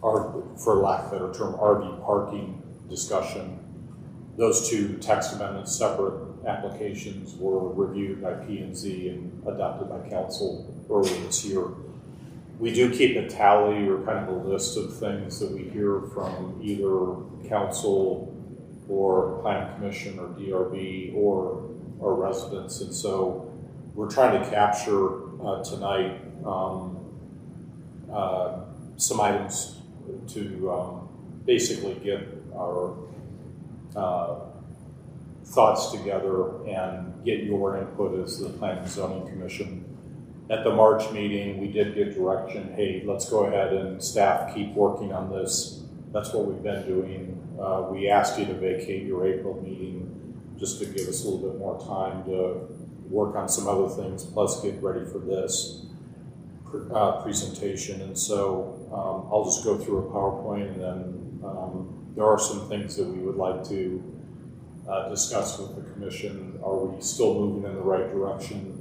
for lack of a better term, RV parking discussion. Those two text amendments, separate applications, were reviewed by P&Z and adopted by council earlier this year. We do keep a tally or kind of a list of things that we hear from either council or planning commission or DRB or residents, and so we're trying to capture tonight some items to basically get our thoughts together and get your input as the Planning and Zoning Commission. At the March meeting, we did get direction, hey, let's go ahead and staff keep working on this. That's what we've been doing. We asked you to vacate your April meeting just to give us a little bit more time to work on some other things, plus get ready for this presentation. And so I'll just go through a PowerPoint, and then there are some things that we would like to discuss with the commission. Are we still moving in the right direction,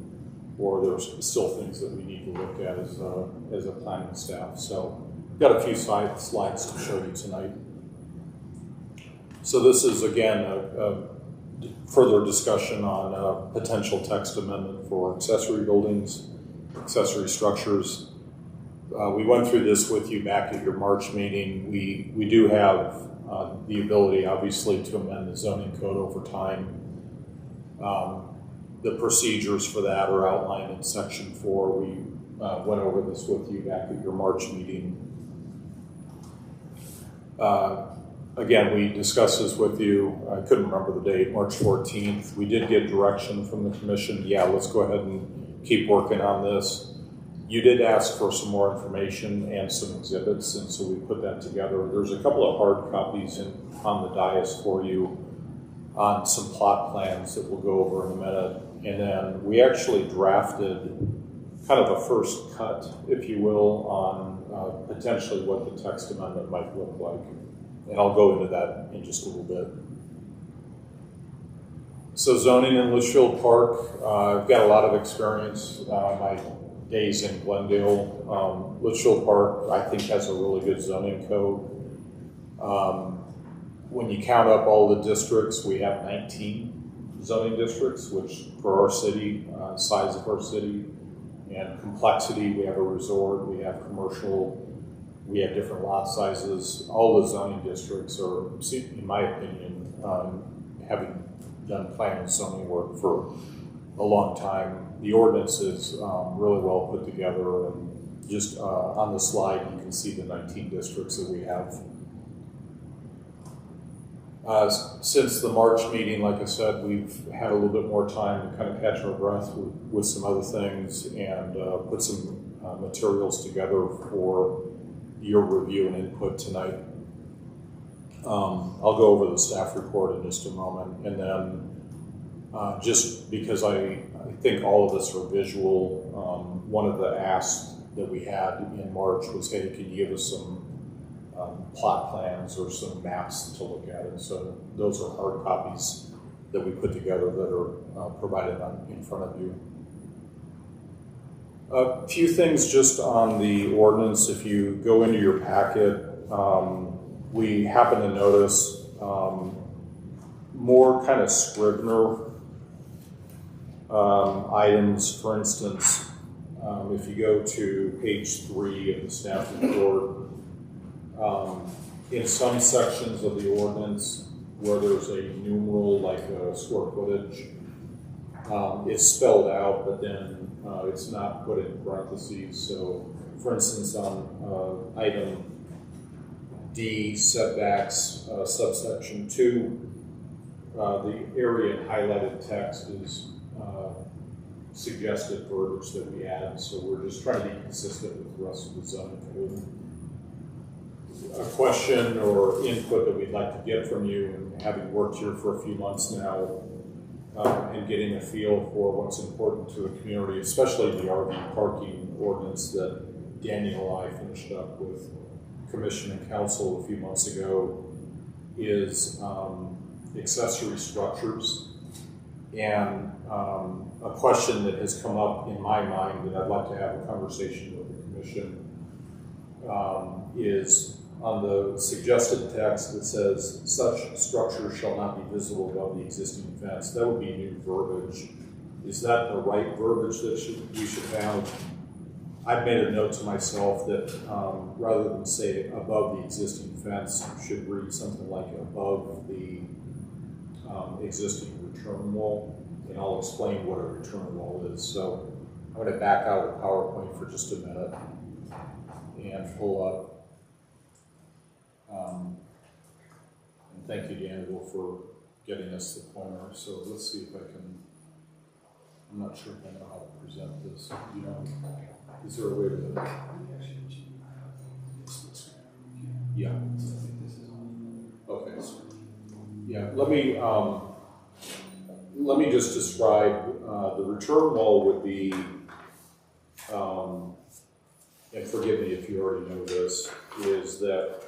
or there's still things that we need to look at as a planning staff? So I've got a few slides to show you tonight. So this is, again, a further discussion on a potential text amendment for accessory buildings, accessory structures. We went through this with you back at your March meeting. We do have the ability, obviously, to amend the zoning code over time. The procedures for that are outlined in section 4. We went over this with you back at your March meeting. Again, we discussed this with you. I couldn't remember the date, March 14th. We did get direction from the commission. Yeah, let's go ahead and keep working on this. You did ask for some more information and some exhibits, and so we put that together. There's a couple of hard copies on the dais for you on some plot plans that we'll go over in a minute. And then we actually drafted kind of a first cut, if you will, on potentially what the text amendment might look like. And I'll go into that in just a little bit. So zoning in Litchfield Park, I've got a lot of experience. My days in Glendale. Litchfield Park, I think, has a really good zoning code. When you count up all the districts, we have 19 zoning districts, which for our city, size of our city, and complexity, we have a resort, we have commercial, we have different lot sizes. All the zoning districts are, in my opinion, having done planning and zoning work for a long time, the ordinance is really well put together, and just on the slide you can see the 19 districts that we have. Since the March meeting, like I said, we've had a little bit more time to kind of catch our breath with some other things and put some materials together for your review and input tonight. I'll go over the staff report in just a moment, and then just because I think all of us are visual, one of the asks that we had in March was, hey, can you give us some plot plans or some maps to look at? And so those are hard copies that we put together that are provided in front of you. A few things just on the ordinance. If you go into your packet, we happen to notice more kind of Scrivener items. For instance, if you go to page 3 of the staff report, in some sections of the ordinance where there's a numeral like a square footage, it's spelled out, but then it's not put in parentheses. So, for instance, on item D, setbacks, subsection 2, the area in highlighted text is suggested verbiage that we add. So we're just trying to be consistent with the rest of the zoning code. A question or input that we'd like to get from you, and having worked here for a few months now, and getting a feel for what's important to the community, especially the RV parking ordinance that Daniel and I finished up with Commission and Council a few months ago, is accessory structures. And a question that has come up in my mind that I'd like to have a conversation with the Commission is on the suggested text that says such structure shall not be visible above the existing fence, that would be new verbiage. Is that the right verbiage that we should have? I've made a note to myself that rather than say above the existing fence, should read something like above the existing return wall, and I'll explain what a return wall is. So I'm going to back out of PowerPoint for just a minute and pull up. And thank you, Daniel, for getting us the pointer. So let's see if I can. I'm not sure if I know how to present this. You know, is there a way to? Yeah. Okay. Yeah. Let me just describe. The return wall would be, and forgive me if you already know this, is that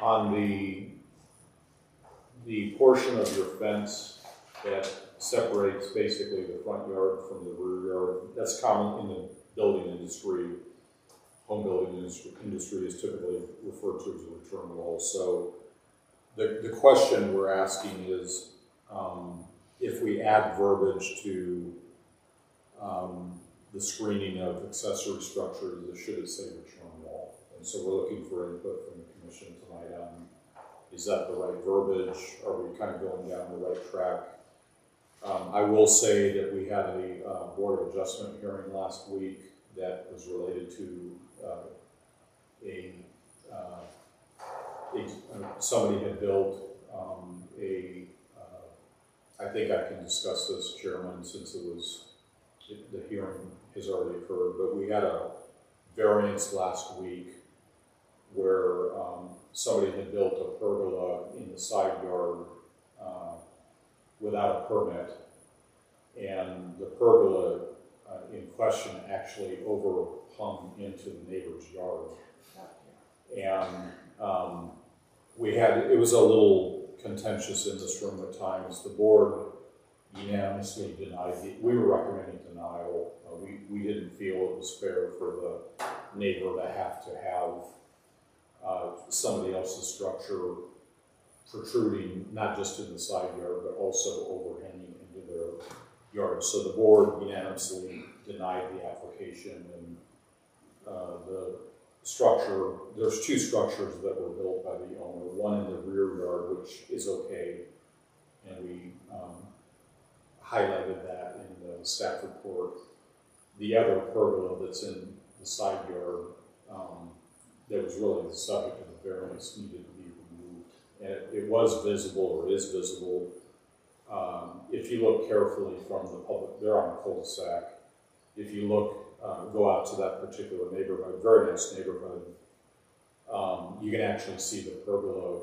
on the portion of your fence that separates basically the front yard from the rear yard, that's common in the building industry. Home building industry is typically referred to as a return wall. So the question we're asking is, if we add verbiage to the screening of accessory structures, should it say return wall? And so we're looking for input from the commission tonight on, is that the right verbiage? Are we kind of going down the right track? I will say that we had a Board of Adjustment hearing last week that was related to somebody had built I think I can discuss this, Chairman, since the hearing has already occurred, but we had a variance last week where somebody had built a pergola in the side yard without a permit, and the pergola in question actually overhung into the neighbor's yard. And it was a little contentious in this room at times. The board unanimously denied we were recommending denial. We didn't feel it was fair for the neighbor to have somebody else's structure protruding, not just in the side yard, but also overhanging into their yard. So the board unanimously denied the application, and the structure, there's two structures that were built by the owner, one in the rear yard, which is okay, and we highlighted that in the staff report. The other pergola that's in the side yard that was really the subject of the variance needed to be removed. And it was visible, or is visible. If you look carefully from the public, they're on a cul-de-sac. If you look, go out to that particular neighborhood, very nice neighborhood, you can actually see the pergola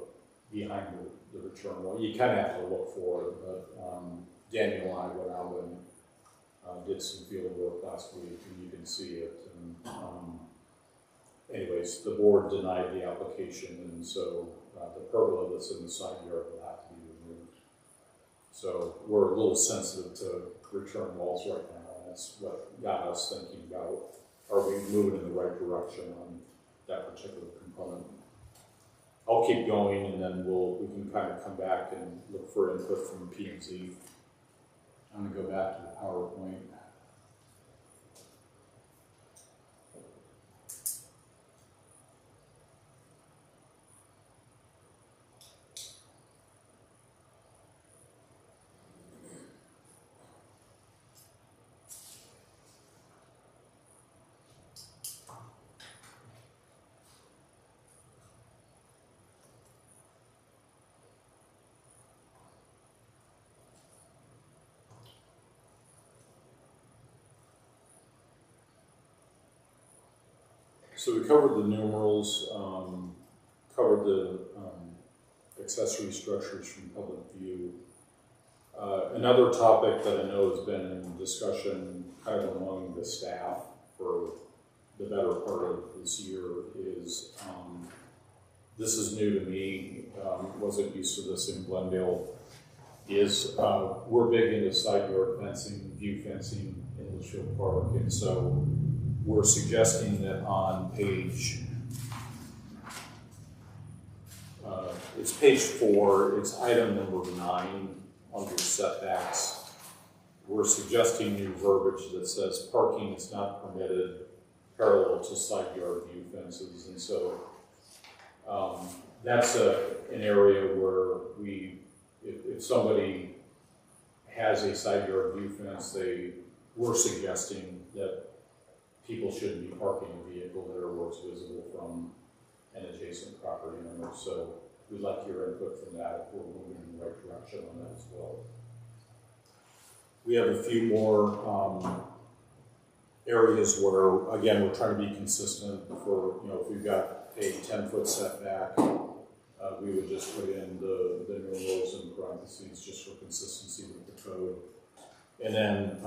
behind the return wall. You kind of have to look for it, but Daniel and I went out and did some field work last week, and you can see it. And, anyways, the board denied the application, and so the pergola that's in the side yard will have to be removed. So we're a little sensitive to return walls right now. That's what got us thinking about, are we moving in the right direction on that particular component? I'll keep going, and then we can kind of come back and look for input from P&Z. I'm going to go back to the PowerPoint. So we covered the numerals, covered the accessory structures from public view. Another topic that I know has been in discussion kind of among the staff for the better part of this year is, this is new to me, wasn't used to this in Glendale, is we're big into side yard fencing, view fencing in Litchfield Park, and so we're suggesting that on page it's page 4, it's item number 9 under setbacks. We're suggesting new verbiage that says parking is not permitted parallel to side yard view fences. And so that's an area where if somebody has a side yard view fence, we're suggesting that people shouldn't be parking a vehicle there where it's visible from an adjacent property owner. So we'd like your input from that if we're moving in the right direction on that as well. We have a few more areas where, again, we're trying to be consistent for, if we've got a 10-foot setback, we would just put in the numerals in parentheses just for consistency with the code. And then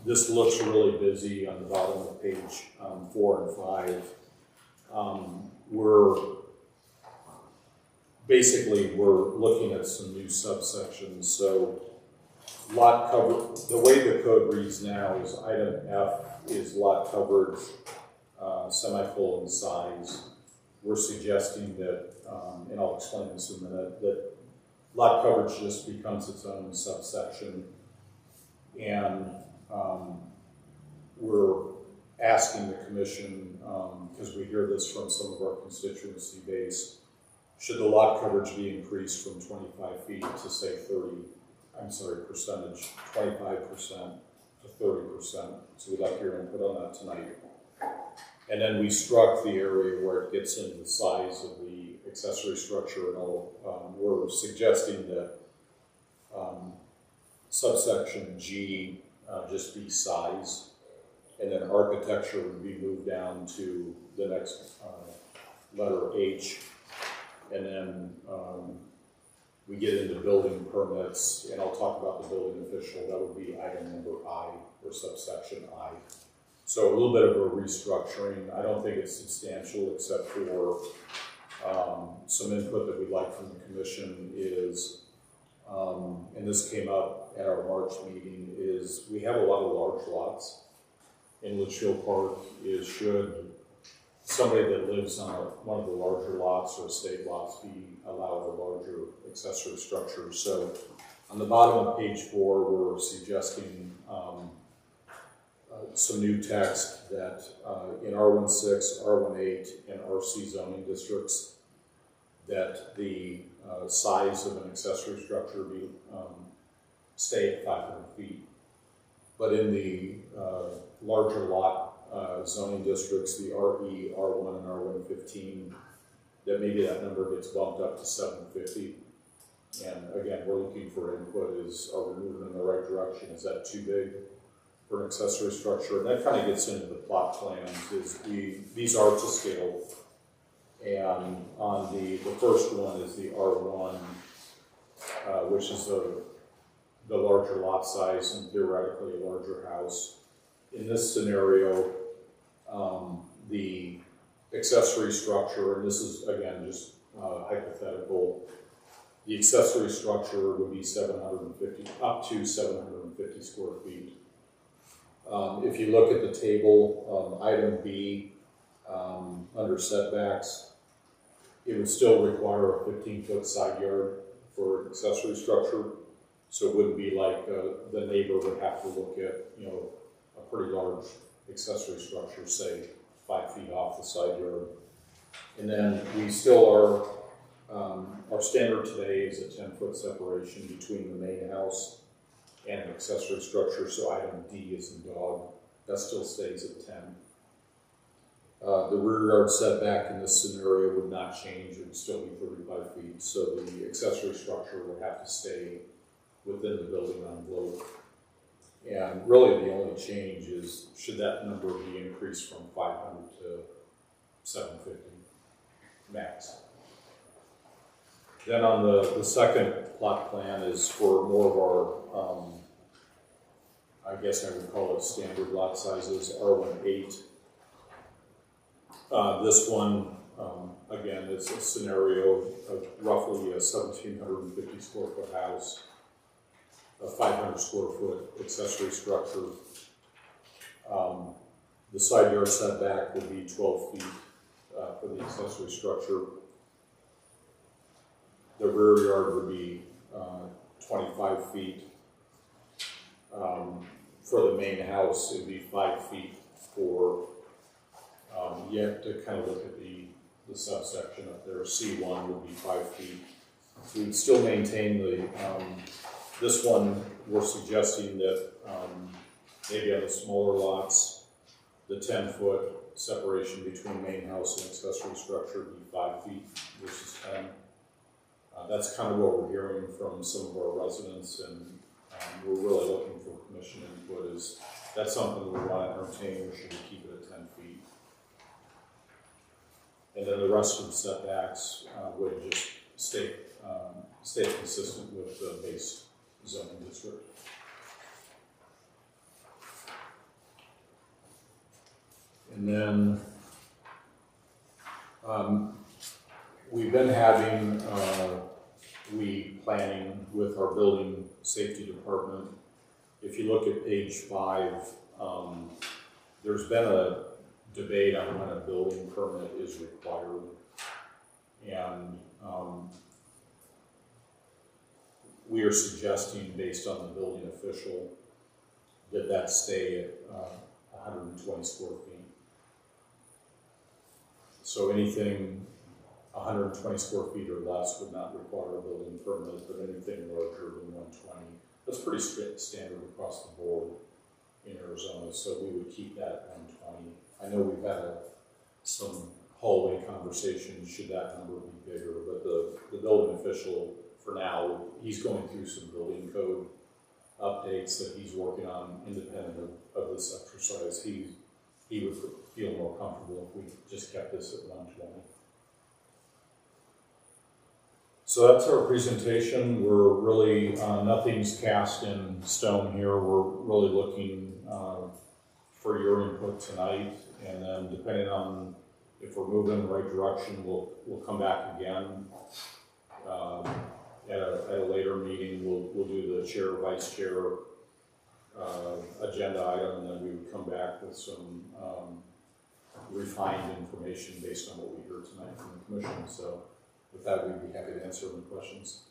this looks really busy on the bottom of page 4 and 5. We're looking at some new subsections. So lot cover, the way the code reads now is item F is lot coverage, semicolon size. We're suggesting that, and I'll explain this in a minute, that lot coverage just becomes its own subsection. And we're asking the commission, because we hear this from some of our constituency base, should the lot coverage be increased from 25 feet to say 25% to 30%. So we'd like your input on that tonight. And then we struck the area where it gets into the size of the accessory structure, and we're suggesting that subsection G just be size, and then architecture would be moved down to the next letter H, and then we get into building permits, and I'll talk about the building official. That would be item number I, or subsection I. So a little bit of a restructuring. I don't think it's substantial, except for some input that we'd like from the commission is, and this came up at our March meeting, is we have a lot of large lots in Litchfield Park. Should somebody that lives on one of the larger lots or estate lots be allowed a larger accessory structure? So on the bottom of page 4, we're suggesting some new text that in R16, R18, and RC zoning districts, that the size of an accessory structure be stay at 500 feet. But in the larger lot zoning districts, the RE, R1, and R115, that maybe that number gets bumped up to 750. And again, we're looking for input. Are we moving in the right direction? Is that too big for an accessory structure? And that kind of gets into the plot plans. These are to scale. And on the first one is the R1, which is the larger lot size and theoretically a larger house. In this scenario, the accessory structure, and this is again just hypothetical, the accessory structure would be up to 750 square feet. If you look at the table, item B, under setbacks, it would still require a 15-foot side yard for an accessory structure. So it wouldn't be like the neighbor would have to look at, a pretty large accessory structure, say 5 feet off the side yard. And then we still are, our standard today is a 10-foot separation between the main house and an accessory structure. So item D is in dog, that still stays at 10. The rear yard setback in this scenario would not change, it would still be 35 feet. So the accessory structure would have to stay within the building envelope. And really the only change is, should that number be increased from 500 to 750 max. Then on the second plot plan is for more of our, I guess I would call it standard lot sizes, R18. This one, again, it's a scenario of roughly a 1,750 square foot house, a 500 square foot accessory structure. The side yard setback would be 12 feet for the accessory structure. the rear yard would be 25 feet. For the main house, it would be 5 feet for, you have to kind of look at the subsection up there. C1 would be 5 feet. So we'd still maintain the, this one, we're suggesting that maybe on the smaller lots, the 10-foot separation between main house and accessory structure would be 5 feet versus 10. That's kind of what we're hearing from some of our residents, and we're really looking for commission input. Is that something we want to entertain, or should we keep it at 10 feet? And then the rest of the setbacks would just stay consistent with the base zoning district. And then we've been having planning with our building safety department. If you look at page 5, there's been a debate on when a building permit is required, and we are suggesting, based on the building official, that stay at 120 square feet. So anything 120 square feet or less would not require a building permit, but anything larger than 120. That's pretty strict standard across the board in Arizona, so we would keep that at 120. I know we've had some hallway conversations, should that number be bigger, but the building official, for now, he's going through some building code updates that he's working on independent of this exercise. He would feel more comfortable if we just kept this at 120. So that's our presentation. We're really, nothing's cast in stone here. We're really looking for your input tonight, and then depending on if we're moving in the right direction, we'll come back again. At a later meeting, we'll do the chair, vice chair agenda item, and then we would come back with some refined information based on what we heard tonight from the commission. So with that, we'd be happy to answer any questions.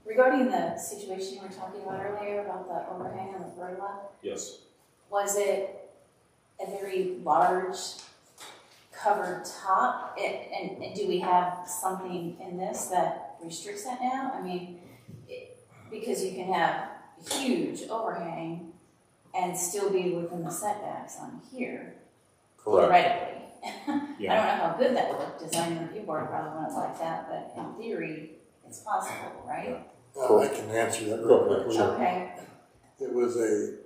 Regarding the situation you were talking about earlier about the overhang on the pergola, Yes. was it a very large covered top? And do we have something in this that restricts that now? I mean, because you can have a huge overhang and still be within the setbacks on here. Correct. Theoretically. Yeah. I don't know how good that would look. Design review board probably wouldn't like that, but in theory, it's possible, right? I can answer that real quickly. Okay. It was a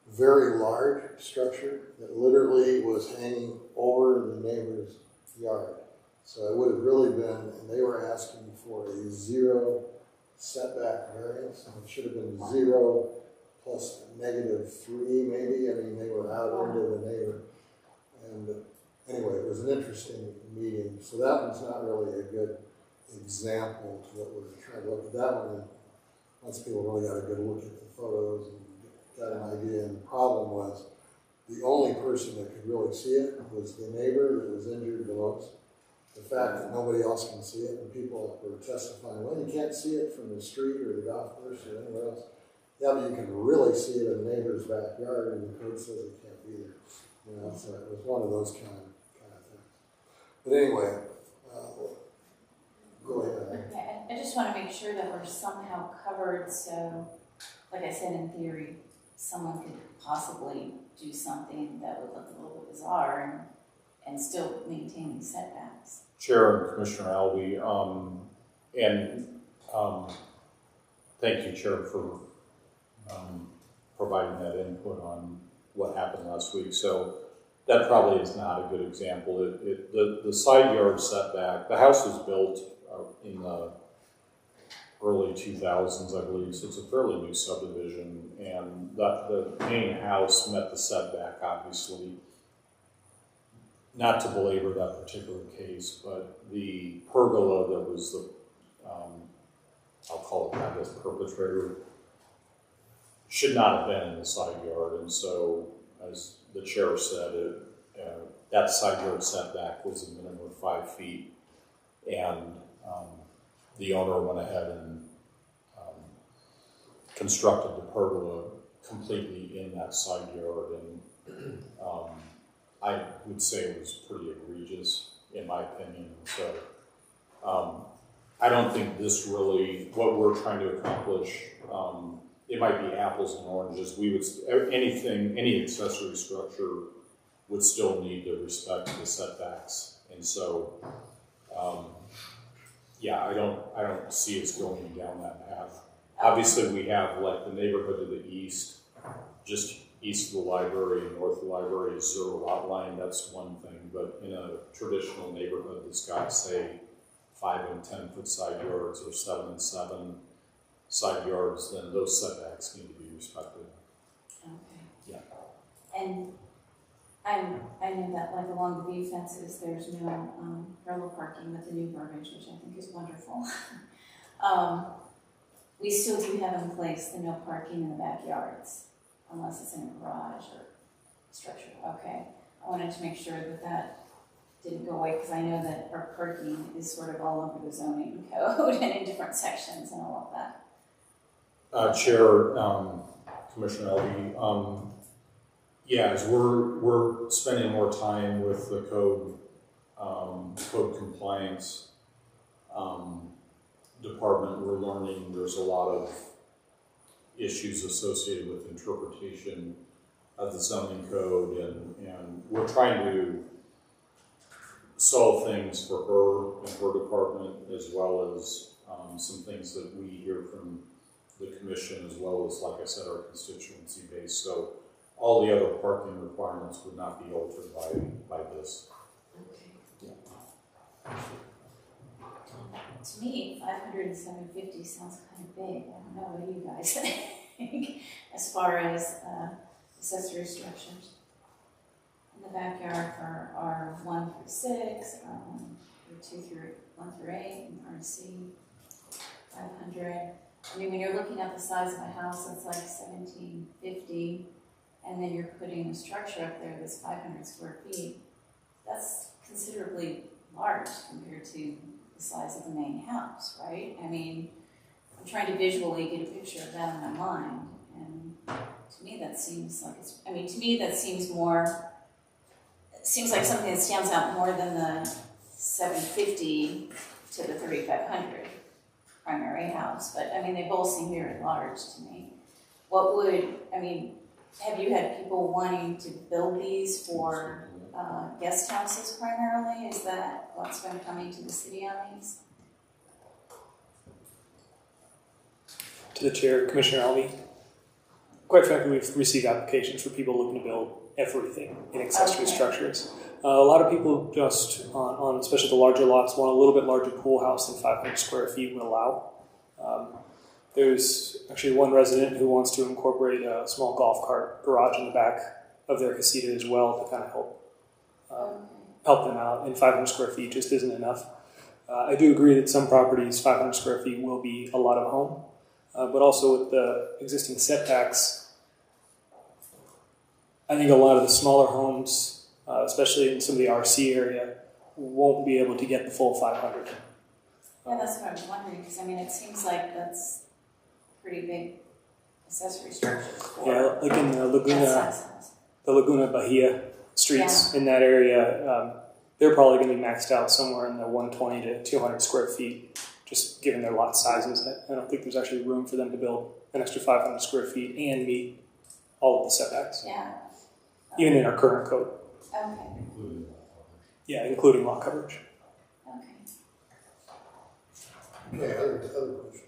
very large structure that literally was hanging over the neighbor's yard. So it would have really been, and they were asking for a 0 setback variance, and it should have been 0 plus -3 maybe. I mean, they were out into the neighbor. And anyway, it was an interesting meeting. So that one's not really a good example to what we're trying to look at. That one, once people really got a good look at the photos and got an idea, and the problem was the only person that could really see it was the neighbor that was injured the most. The fact that nobody else can see it, and people were testifying, well, you can't see it from the street or the golf course or anywhere else. Yeah, but you can really see it in the neighbor's backyard, and the code says it can't be there. You know, so it was one of those kind of things. But anyway, go ahead. Okay, I just want to make sure that we're somehow covered, so, like I said, in theory, someone could possibly do something that would look a little bit bizarre and still maintain these setbacks. Chair and Commissioner Albee, thank you, Chair, for providing that input on what happened last week. So that probably is not a good example. The side yard setback, the house was built in the early 2000s, I believe, so it's a fairly new subdivision, and the main house met the setback, obviously. Not to belabor that particular case, but the pergola that was the, I'll call it that, as perpetrator, should not have been in the side yard, and so, as the chair said, that side yard setback was a minimum of 5 feet. And the owner went ahead and constructed the pergola completely in that side yard. And I would say it was pretty egregious, in my opinion. So I don't think this really, what we're trying to accomplish, it might be apples and oranges. We would, any accessory structure would still need to respect the setbacks. And so, yeah, I don't see us going down that path. Obviously, we have like the neighborhood to the east, just east of the library and north of the library is 0 lot line. That's one thing. But in a traditional neighborhood that's got, say, 5 and 10 foot side yards or 7 and 7 side yards, then those setbacks need to be respected. Okay. Yeah. And I know that like along the view fences, there's no parallel parking with the new verbiage, which I think is wonderful. We still do have in place the no parking in the backyards, unless it's in a garage or structure. Okay. I wanted to make sure that that didn't go away, because I know that our parking is sort of all over the zoning code and in different sections and all of that. Chair, Commissioner Elby, yeah, as we're spending more time with the code compliance department, we're learning there's a lot of issues associated with interpretation of the zoning code, and we're trying to solve things for her and her department, as well as some things that we hear from the commission, as well as, like I said, our constituency base. So all the other parking requirements would not be altered by this. Okay. Yeah. To me, 500 and 750 sounds kind of big. I don't know, what do you guys think as far as accessory structures? In the backyard for R1 through 6, R2 1 through 8, and RC 500. I mean, when you're looking at the size of a house that's like 1750, and then you're putting a structure up there that's 500 square feet, that's considerably large compared to the size of the main house, right? I mean, I'm trying to visually get a picture of that in my mind, and to me that seems like seems like something that stands out more than the 750 to the 3500 primary house. But I mean, they both seem very large to me. Have you had people wanting to build these for guest houses primarily? Is that what's been coming to the city on these? To the chair, Commissioner Alvey. Quite frankly, we've received applications for people looking to build everything in accessory structures. A lot of people just on especially the larger lots want a little bit larger pool house than 500 square feet would allow. There's actually one resident who wants to incorporate a small golf cart garage in the back of their casita as well to kind of help them out, and 500 square feet just isn't enough. I do agree that some properties, 500 square feet will be a lot of home, but also with the existing setbacks, I think a lot of the smaller homes, especially in some of the RC area, won't be able to get the full 500. Yeah, that's what I was wondering, because I mean, it seems like that's pretty big accessory structures for Yeah, like in the that size house. Laguna Bahia streets in that area, they're probably going to be maxed out somewhere in the 120 to 200 square feet, just given their lot sizes. I don't think there's actually room for them to build an extra 500 square feet and meet all of the setbacks, Yeah. even in our current code. Okay. Yeah, including lot coverage. Okay. Okay, other questions?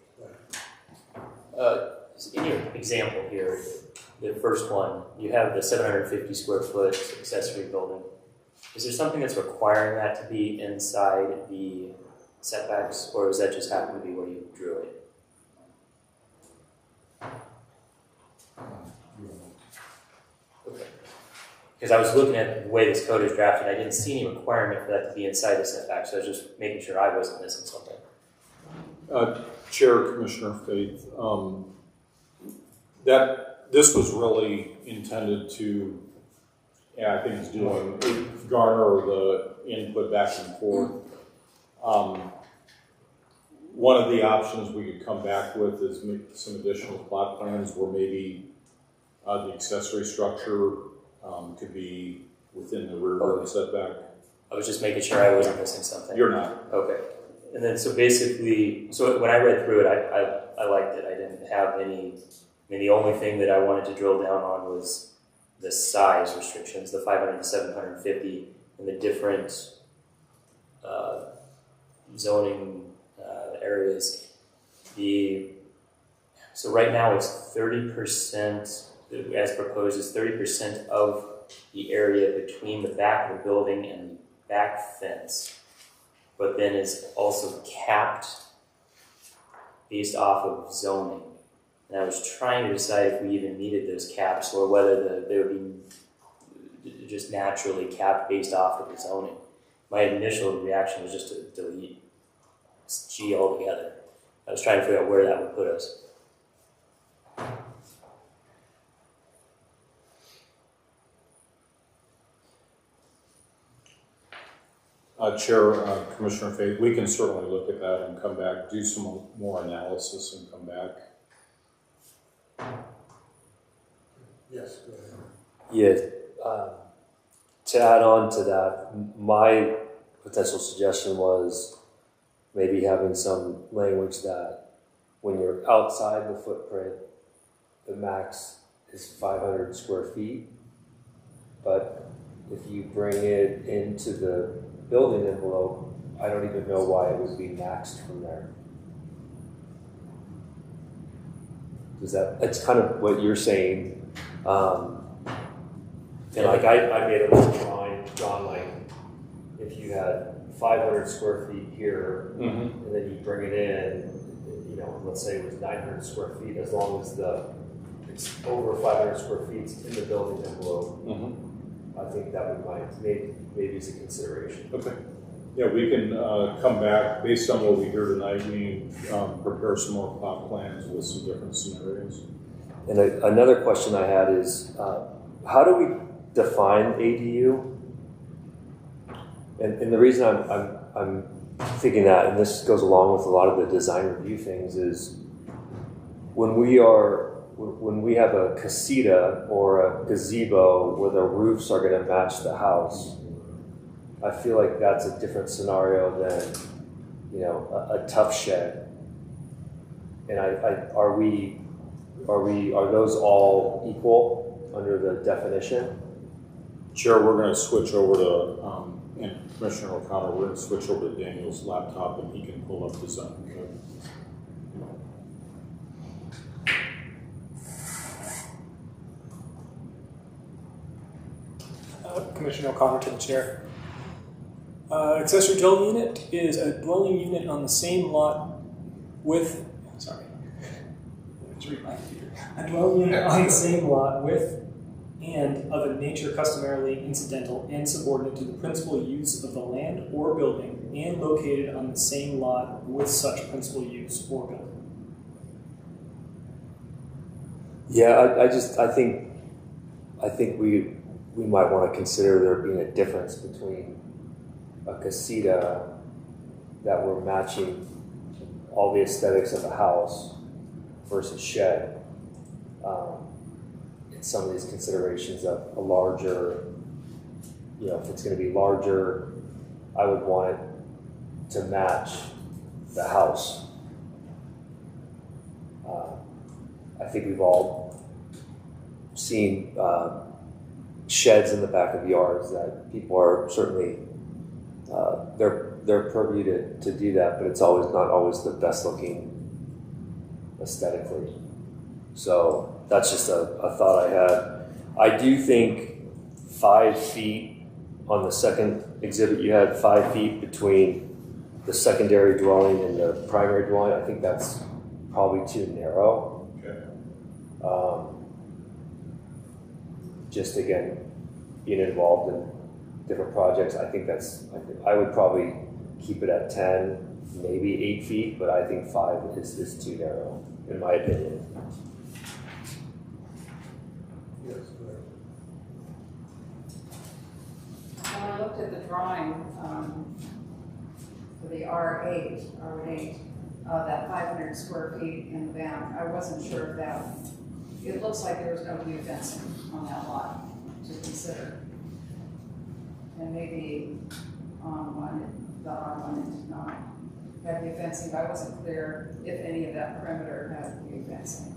In your example here, the first one, you have the 750 square foot accessory building. Is there something that's requiring that to be inside the setbacks, or does that just happen to be where you drew it? Okay. Because I was looking at the way this code is drafted, I didn't see any requirement for that to be inside the setbacks, so I was just making sure I wasn't missing something. Chair, Commissioner Faith, that this was really intended to Yeah, I think it's doing garner the input back and forth. One of the options we could come back with is some additional plot plans where maybe the accessory structure could be within the rear yard setback. I was just making sure I wasn't missing something. You're not. Okay. And then so basically, so when I read through it, I liked it. I didn't have any, I mean, the only thing that I wanted to drill down on was the size restrictions, the 500 to 750, and the different zoning areas. So right now it's 30%, as proposed, is 30% of the area between the back of the building and the back fence, but then is also capped based off of zoning. And I was trying to decide if we even needed those caps or whether they would be just naturally capped based off of the zoning. My initial reaction was just to delete G altogether. I was trying to figure out where that would put us. Chair, Commissioner Fate, we can certainly look at that and come back, do some more analysis and come back. Yes, go ahead. Yeah, to add on to that, my potential suggestion was maybe having some language that when you're outside the footprint, the max is 500 square feet, but if you bring it into the building envelope, I don't even know why it would be maxed from there. It's kind of what you're saying. And like I made a little drawing, John, like if you had 500 square feet here, and then you bring it in, you know, let's say it was 900 square feet, as long as it's over 500 square feet in the building envelope, I think that would maybe as a consideration. Okay. Yeah, we can come back based on what we hear tonight. We prepare some more plot plans with some different scenarios. And another question I had is, how do we define ADU? And the reason I'm thinking that, and this goes along with a lot of the design review things, is when we have a casita or a gazebo where the roofs are going to match the house, I feel like that's a different scenario than, you know, a tough shed. And are those all equal under the definition? Chair, we're going to switch over to, and Commissioner O'Connor, we're going to switch over to Daniel's laptop and he can pull up the zone. Commissioner O'Connor to the chair. Accessory dwelling unit is a dwelling unit on the same lot with, a dwelling unit on the same lot with and of a nature customarily incidental and subordinate to the principal use of the land or building and located on the same lot with such principal use or building. Yeah, I think we might want to consider there being a difference between a casita that we're matching all the aesthetics of a house versus shed. And some of these considerations of a larger, you know, if it's going to be larger, I would want it to match the house. I think we've all seen sheds in the back of yards that people are certainly they're purview to do that, but it's not always the best looking aesthetically. So that's just a thought I had. I do think 5 feet on the second exhibit, you had 5 feet between the secondary dwelling and the primary dwelling. I think that's probably too narrow. Okay. Just again, being involved in different projects, I I would probably keep it at 10, maybe 8 feet, but I think 5 is too narrow, in my opinion. Yes, go ahead. looked at the drawing for the R8, that 500 square feet in the back, I wasn't sure if that, it looks like there was no new fencing on that lot to consider. And maybe the R1 did not have new fencing, but I wasn't clear if any of that perimeter had new fencing.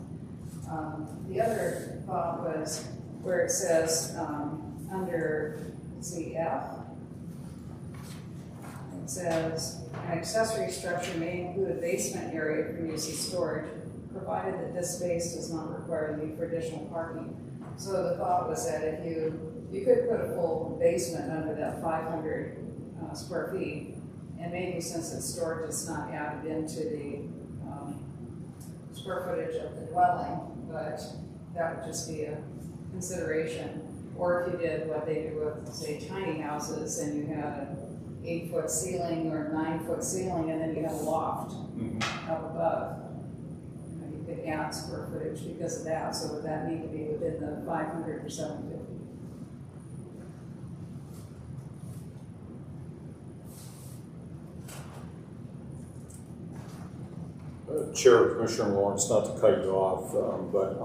The other thought was where it says under CF, it says an accessory structure may include a basement area for use as storage, provided that this space does not require the need for additional parking. So the thought was that if you could put a full basement under that 500 square feet, and maybe since it's storage, it's not added into the square footage of the dwelling, but that would just be a consideration. Or if you did what they do with, say, tiny houses, and you had an 8-foot ceiling or a 9-foot ceiling, and then you had a loft up above, you could add square footage because of that. So would that need to be within the 500 or 750? Chair, Commissioner Lawrence, not to cut you off, but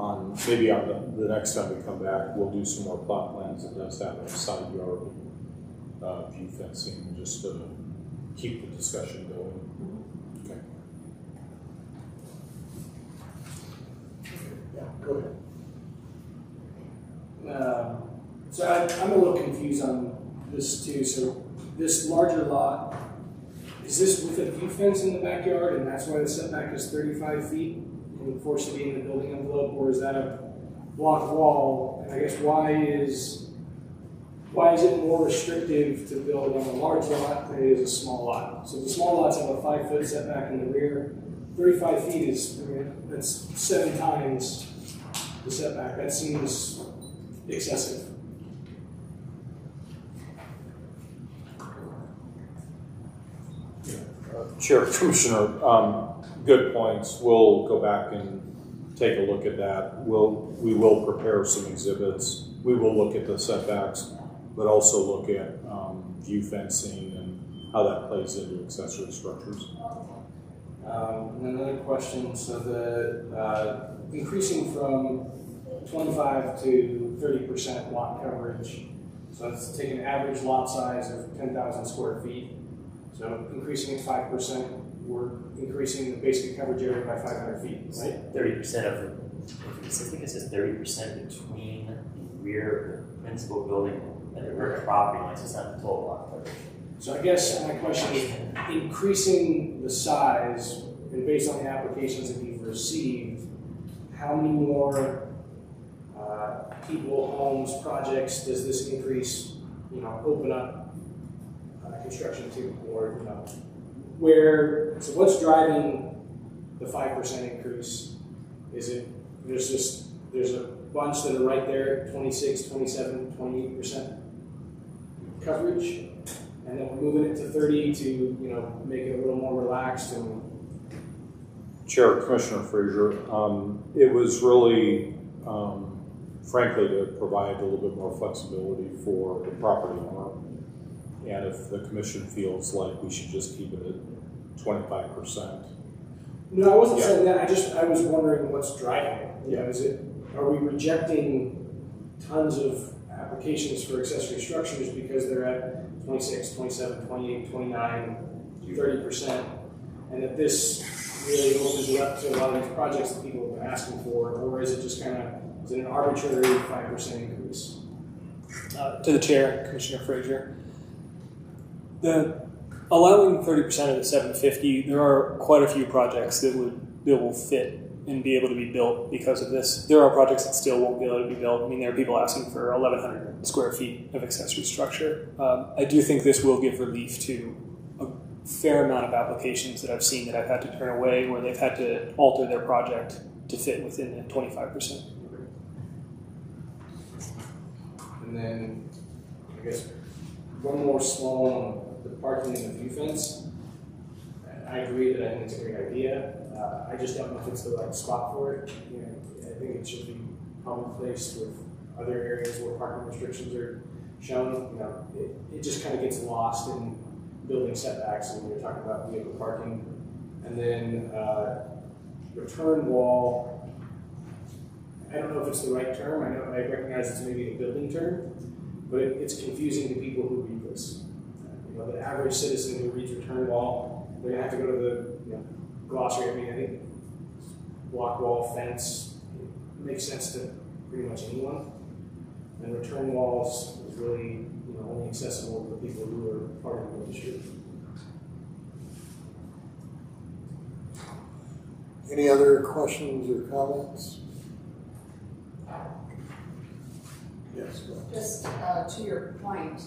maybe on the next time we come back, we'll do some more plot plans that does have a side yard view fencing, just to keep the discussion going. Okay. Yeah, go ahead. So I'm a little confused on this too. So this larger lot, is this with a view fence in the backyard, and that's why the setback is 35 feet and forced to be in the building envelope, or is that a block wall? And I guess why is it more restrictive to build on a large lot than it is a small lot? So the small lots have a 5-foot setback in the rear. 35 feet is, that's 7 times the setback. That seems excessive. Chair, Commissioner, good points. We'll go back and take a look at that. We will prepare some exhibits. We will look at the setbacks, but also look at view fencing and how that plays into accessory structures. And then another question, so the increasing from 25 to 30% lot coverage, so that's taking an average lot size of 10,000 square feet. So increasing it 5%, we're increasing the basic coverage area by 500 feet, right? 30% of, I think it says 30% between the rear of the principal building and the rear property lines. It's not the total lot coverage. So I guess my question is, increasing the size, and based on the applications that we've received, how many more people, homes, projects does this increase, open up construction to, or, so what's driving the 5% increase? Is it, there's a bunch that are right there, 26, 27, 28% coverage, and then we're moving it to 30 to, make it a little more relaxed and. Chair, Commissioner Frazier, it was really, frankly, to provide a little bit more flexibility for the property owner. And if the commission feels like we should just keep it at 25%. No, I wasn't saying that. I was wondering what's driving it. Are we rejecting tons of applications for accessory structures because they're at 26, 27, 28, 29, 30%, and that this really opens it up to a lot of these projects that people have been asking for, or is it just is it an arbitrary 5% increase? To the chair, Commissioner Frazier. Allowing 30% of the 750, there are quite a few projects that will fit and be able to be built because of this. There are projects that still won't be able to be built. I mean, there are people asking for 1,100 square feet of accessory structure. I do think this will give relief to a fair amount of applications that I've seen that I've had to turn away, where they've had to alter their project to fit within the 25%. And then, I guess, one more small one on the parking and the view fence. I agree that I think it's a great idea. I just don't know if it's the right spot for it. I think it should be probably placed with other areas where parking restrictions are shown, it just kind of gets lost in building setbacks when you're talking about vehicle parking. And then return wall, I don't know if it's the right term. I recognize it's maybe a building term, but it's confusing to people who read this. The average citizen who reads return wall, they're gonna have to go to the glossary. I mean, I think block wall, fence, it makes sense to pretty much anyone. And return walls is really only accessible to the people who are part of the industry. Any other questions or comments? Yes, go ahead. Just to your point,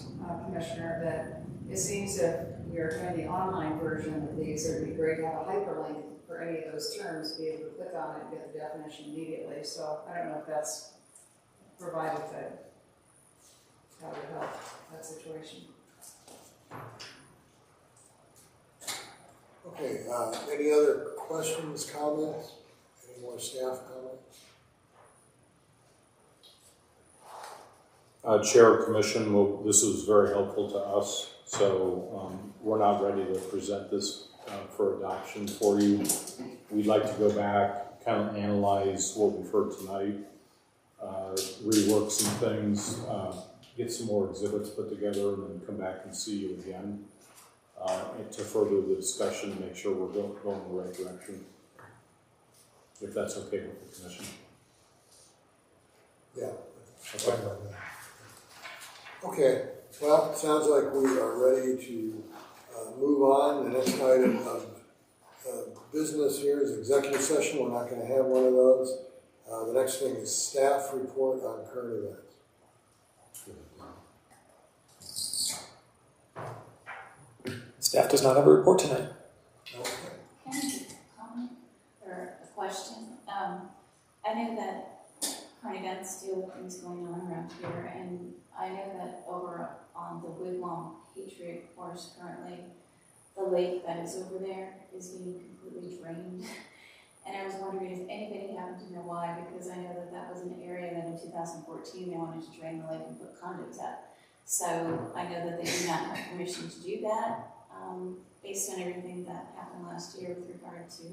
Commissioner, that it seems if you're doing the online version of these, it would be great to have a hyperlink for any of those terms, be able to click on it and get the definition immediately. So I don't know if that's provided that would help that situation. Okay, any other questions, comments? Any more staff comments? Chair of Commission, well, this was very helpful to us, so we're not ready to present this for adoption for you. We'd like to go back, kind of analyze what we've heard tonight, rework some things, get some more exhibits put together, and then come back and see you again to further the discussion and make sure we're going in the right direction, if that's okay with the Commission. Yeah. Okay. Okay, well, it sounds like we are ready to move on. The next item of business here is executive session. We're not going to have one of those. The next thing is staff report on current events. Staff does not have a report tonight. Okay. Can I make a comment or a question? I know that current events deal with things going on around here, and I know that over on the Wigwam Patriot Course currently, the lake that is over there is being completely drained. And I was wondering if anybody happened to know why, because I know that that was an area that in 2014 they wanted to drain the lake and put condos up. So I know that they do not have permission to do that, based on everything that happened last year with regard to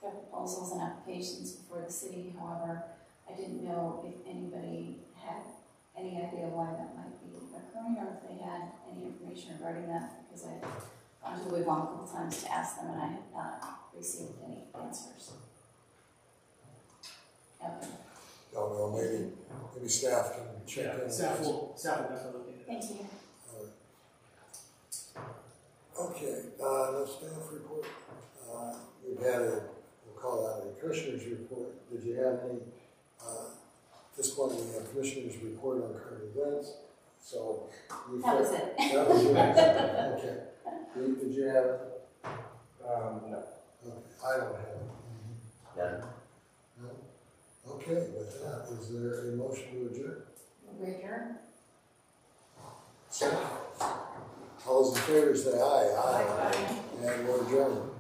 their proposals and applications before the city. However, I didn't know if anybody had any idea why that might be occurring, or if they had any information regarding that, because I've gone to Wigwam a couple times to ask them and I have not received any answers. Okay. Don't know, maybe staff can check in. Staff will definitely look into Thank you. Okay, no staff report. We've had we'll call that a commissioner's report. Did you have any, at this point we have commissioner's report on current events. So That was it. That was your answer. Okay. Did you have it? No. Okay. I don't have it. None. No? Okay, with that, is there a motion to adjourn? We adjourn? All those in favor say aye. Aye. And we're adjourned.